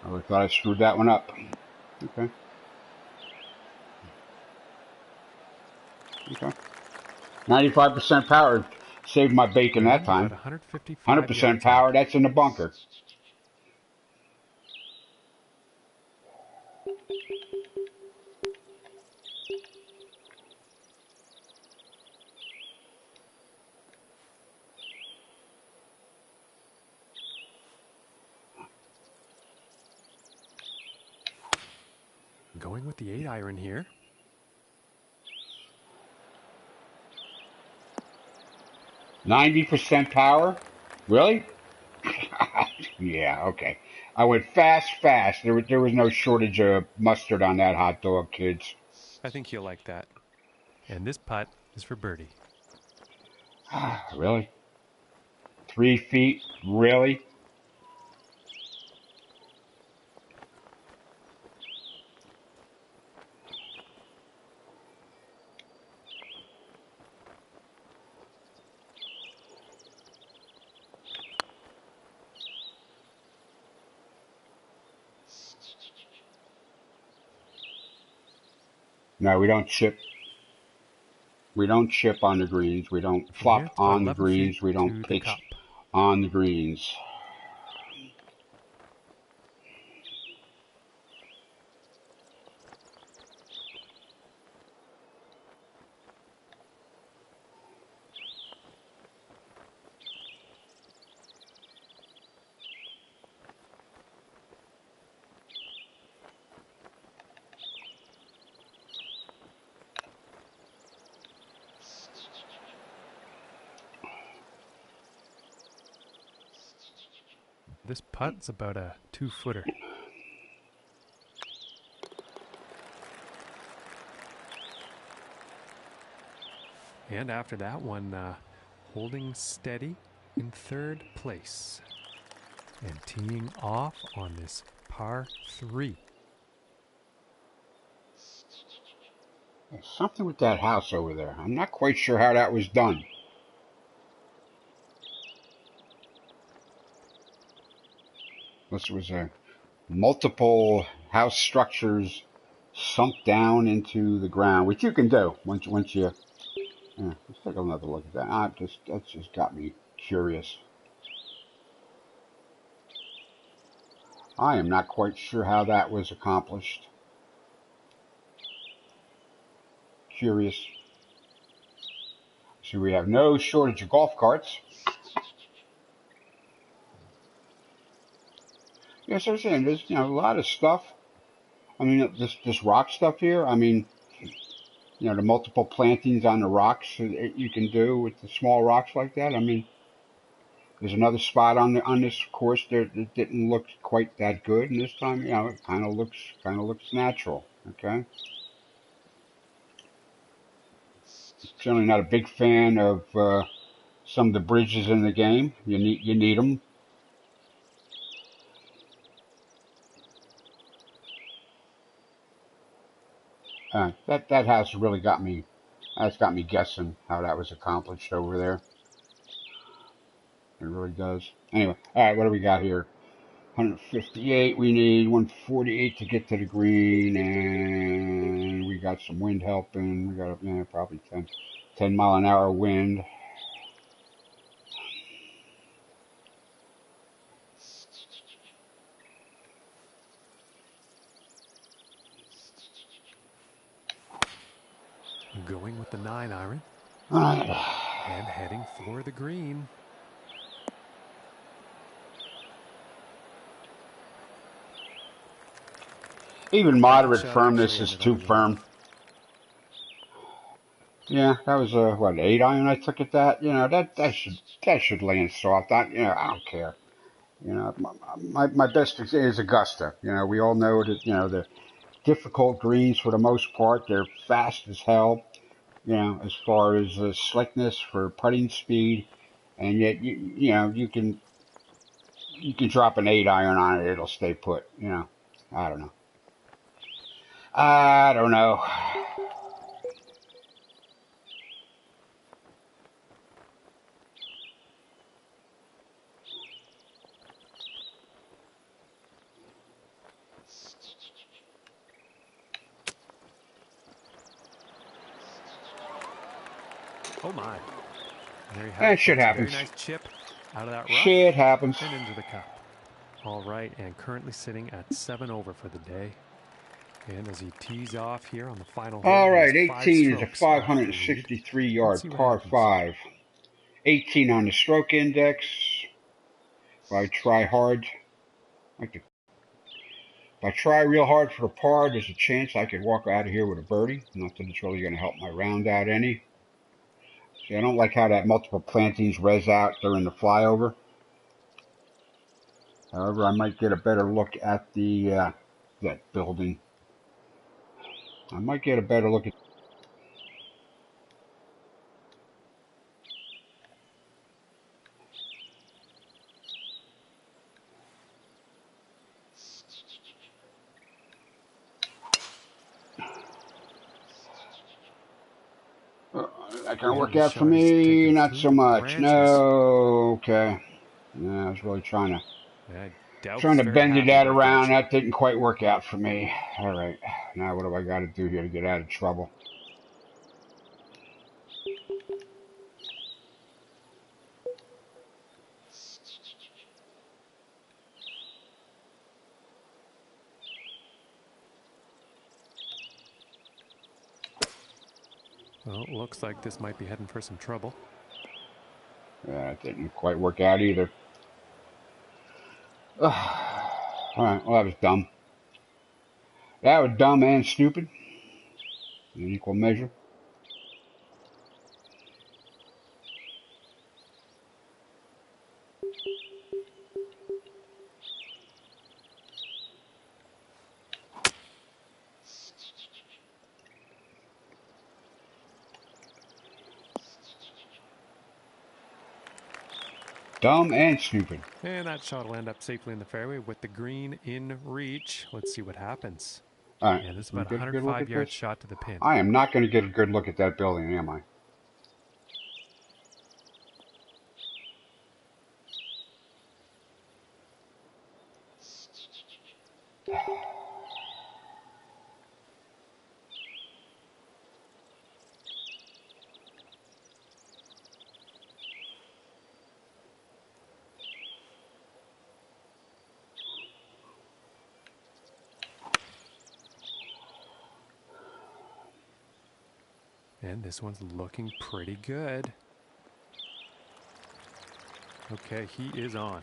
I really thought I screwed that one up. Okay. 95% power. Saved my bacon that And about time. 155 100% yards power. out. That's in the bunker. Going with the 8-iron here. %90 power? Really? Yeah, okay. I went fast. There was no shortage of mustard on that hot dog, kids. I think he'll like that. And this putt is for birdie. Really? 3 feet? Really? No, we don't chip. We don't chip on the greens. We don't And here flop it's about on the 11 feet greens. We don't to the pitch cup. on the greens. this putt's about a 2-footer. And after that one, holding steady in 3rd place. And teeing off on this par 3. There's something with that house over there. I'm not quite sure how that was done. Unless it was a multiple house structures sunk down into the ground, which you can do once you. Yeah, let's take another look at that. That just got me curious. I am not quite sure how that was accomplished. Curious. See, we have no shortage of golf carts. Yes, I was saying there's a lot of stuff. I mean, this rock stuff here. I mean, the multiple plantings on the rocks that you can do with the small rocks like that. I mean, there's another spot on this course that didn't look quite that good, and this time, it kind of looks natural. Okay. Generally not a big fan of some of the bridges in the game. You need them. That house really got me. That's got me guessing how that was accomplished over there. It really does. Anyway, all right, what do we got here? 158. We need 148 to get to the green, and we got some wind helping. We got probably 10 mile an hour wind. Going with the 9-iron. All right. And heading for the green. Even moderate firmness is too firm. Yeah, that was a 8-iron I took at that. That should land soft. I don't care. My best is Augusta. We all know that the difficult greens for the most part, they're fast as hell. As far as slickness for putting speed, and yet you can drop an 8-iron on it, it'll stay put. I don't know. I don't know. Oh my. There you have That it. shit happens. Very nice chip out of that rough. Shit happens. And into the cup. All right, and currently sitting at 7 over for the day. And as he tees off here on the final hole. All right, 18 is a 563-yard par 5. 18 on the stroke index. If I try hard, if I try real hard for a par, there's a chance I could walk out of here with a birdie. Not that it's really going to help my round out any. See, I don't like how that multiple plantings res out during the flyover. However, I might get a better look at the that building. I might get a better look at. That gonna work out for me? Not so much. No. Okay. Yeah, I was really trying to bend that around. That didn't quite work out for me. All right. Now what do I got to do here to get out of trouble? Well, it looks like this might be heading for some trouble. Yeah, it didn't quite work out either. All right, well, that was dumb. That was dumb and stupid in equal measure. Dumb and stupid. And that shot will end up safely in the fairway with the green in reach. Let's see what happens. All right, And this is can we about a get a good look 105 at yard this? shot to the pin. I am not going to get a good look at that building, am I? And this one's looking pretty good. Okay, he is on.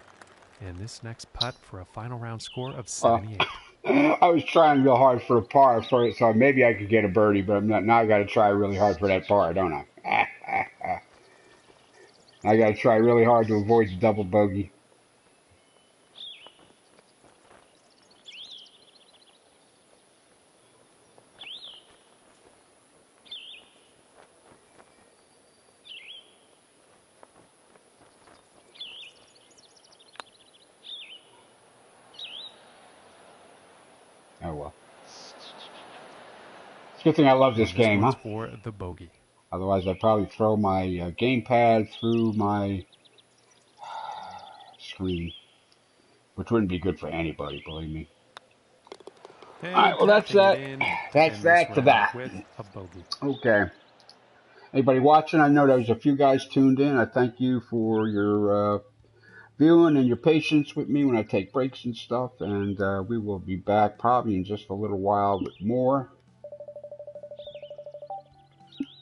And this next putt for a final round score of 78. I was trying real hard for a par first, so maybe I could get a birdie, but I'm not, now I got to try really hard for that par, don't I? I got to try really hard to avoid the double bogey. Oh well. It's a good thing I love this game, one's huh? for the bogey. Otherwise, I'd probably throw my gamepad through my screen, which wouldn't be good for anybody, believe me. And All right, well, that's tapping it that. in to That's end this that to round that. with a bogey. Okay. Anybody watching? I know there's a few guys tuned in. I thank you for your viewing and your patience with me when I take breaks and stuff. And we will be back probably in just a little while with more.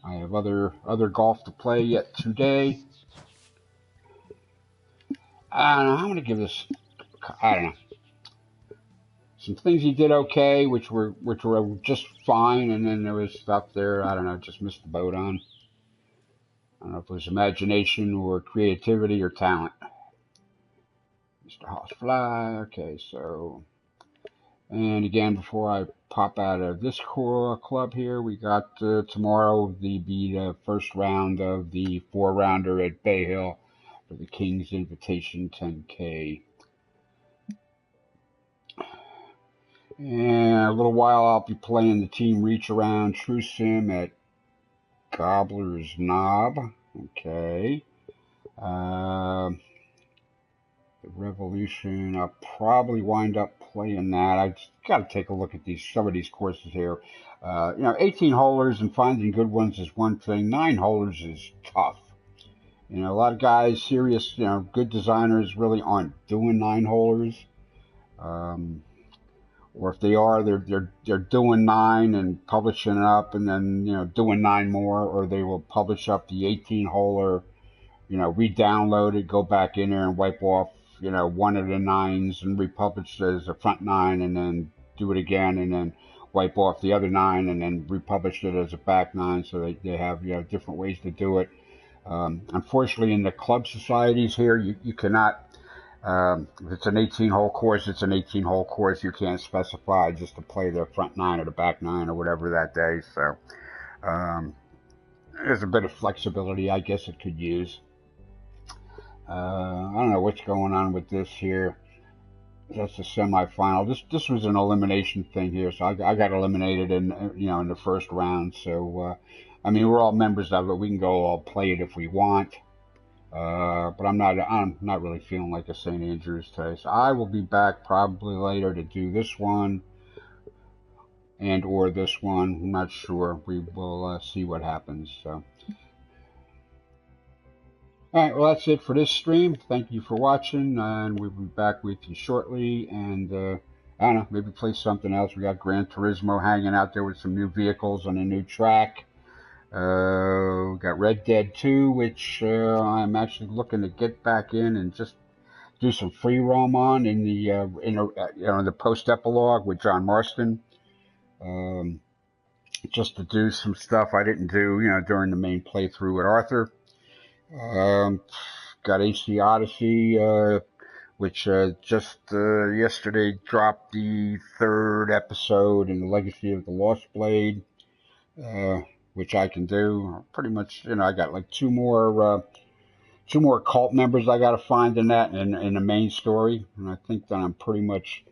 I have other golf to play yet today. I don't know. I'm going to give this. I don't know. Some things he did okay, which were just fine, and then there was stuff there I don't know, just missed the boat on. I don't know if it was imagination or creativity or talent. Mr. Hoss Fly. Okay, so, and again, before I pop out of this core club here, we got tomorrow the first round of the 4-rounder at Bay Hill for the King's Invitation 10K. And a little while I'll be playing the Team Reach Around True Sim at Gobbler's Knob. Okay. The Revolution, I'll probably wind up playing that. I just got to take a look at some of these courses here. 18 holers and finding good ones is one thing. 9 holers is tough. A lot of guys, serious, good designers really aren't doing 9 holers. Or if they are, they're doing 9 and publishing it up, and then doing 9 more, or they will publish up the 18 holer, re-download it, go back in there and wipe off one of the 9s and republish it as a front 9, and then do it again, and then wipe off the other 9 and then republish it as a back 9. So they have different ways to do it. Unfortunately, in the club societies here, you cannot. If it's an 18-hole course, it's an 18-hole course. You can't specify just to play the front 9 or the back 9 or whatever that day. So there's a bit of flexibility, I guess it could use. I don't know what's going on with this here. That's the semifinal. This was an elimination thing here, so I got eliminated in the first round. So we're all members of it. We can go all play it if we want. But I'm not really feeling like a St. Andrews today. So I will be back probably later to do this one or this one. I'm not sure. We will see what happens. So. Alright, well that's it for this stream. Thank you for watching, and we'll be back with you shortly, and I don't know, maybe play something else. We got Gran Turismo hanging out there with some new vehicles on a new track. We got Red Dead 2, which I'm actually looking to get back in and just do some free roam on in the post epilogue with John Marston. Just to do some stuff I didn't do, during the main playthrough with Arthur. Got AC Odyssey, which just yesterday dropped the 3rd episode in the Legacy of the Lost Blade, which I can do pretty much. I got like 2 more two more cult members I got to find in that in the main story, and I think that I'm pretty much,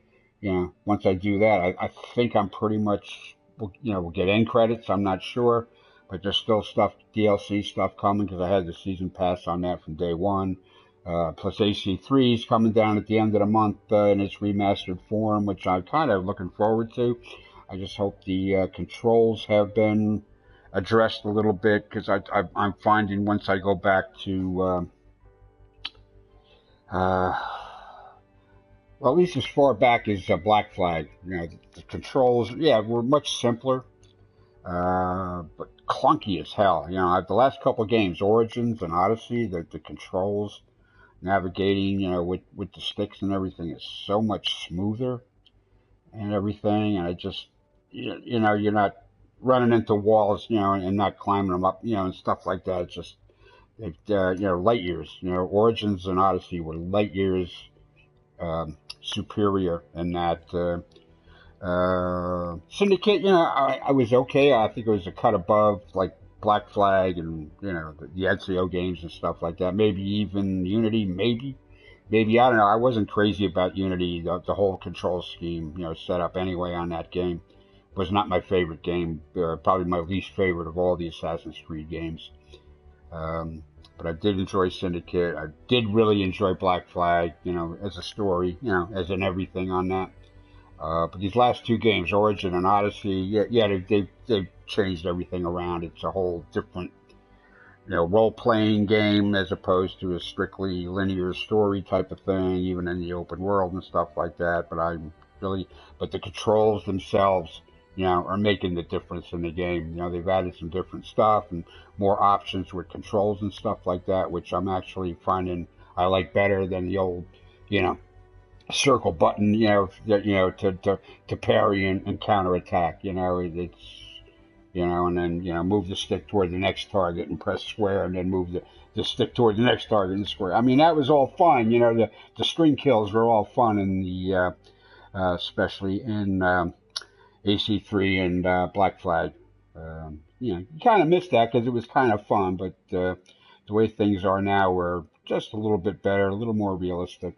once I do that, I think I'm pretty much, we'll get end credits. I'm not sure, but there's still stuff, DLC stuff coming because I had the season pass on that from day one. Plus AC3 is coming down at the end of the month in its remastered form, which I'm kind of looking forward to. I just hope the controls have been addressed a little bit because I'm finding once I go back to well, at least as far back as Black Flag, the controls, yeah, were much simpler, but clunky as hell. The last couple of games, Origins and Odyssey, the controls, navigating, with the sticks and everything is so much smoother and everything, and I just, you're not running into walls, and not climbing them up, and stuff like that. It's just, light years. Origins and Odyssey were light years superior in that. Syndicate, I was okay. I think it was a cut above like Black Flag and the NCO games and stuff like that. Maybe even Unity, maybe I don't know. I wasn't crazy about Unity. The whole control scheme, set up anyway on that game was not my favorite game. Probably my least favorite of all the Assassin's Creed games. But I did enjoy Syndicate. I did really enjoy Black Flag, as a story, as in everything on that. But these last two games, Origin and Odyssey, they've changed everything around. It's a whole different, role-playing game as opposed to a strictly linear story type of thing, even in the open world and stuff like that. But the controls themselves, are making the difference in the game. They've added some different stuff and more options with controls and stuff like that, which I'm actually finding I like better than the old, circle button, to parry and counterattack. And then move the stick toward the next target and press square, and then move the stick toward the next target and square. I mean, that was all fun. The string kills were all fun in the especially in AC3 and Black Flag. You kind of missed that because it was kind of fun, but the way things are now were just a little bit better, a little more realistic.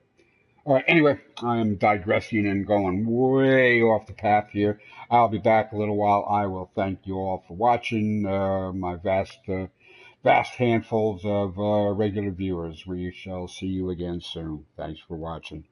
All right, anyway, I am digressing and going way off the path here. I'll be back a little while. I will thank you all for watching, my vast handfuls of regular viewers. We shall see you again soon. Thanks for watching.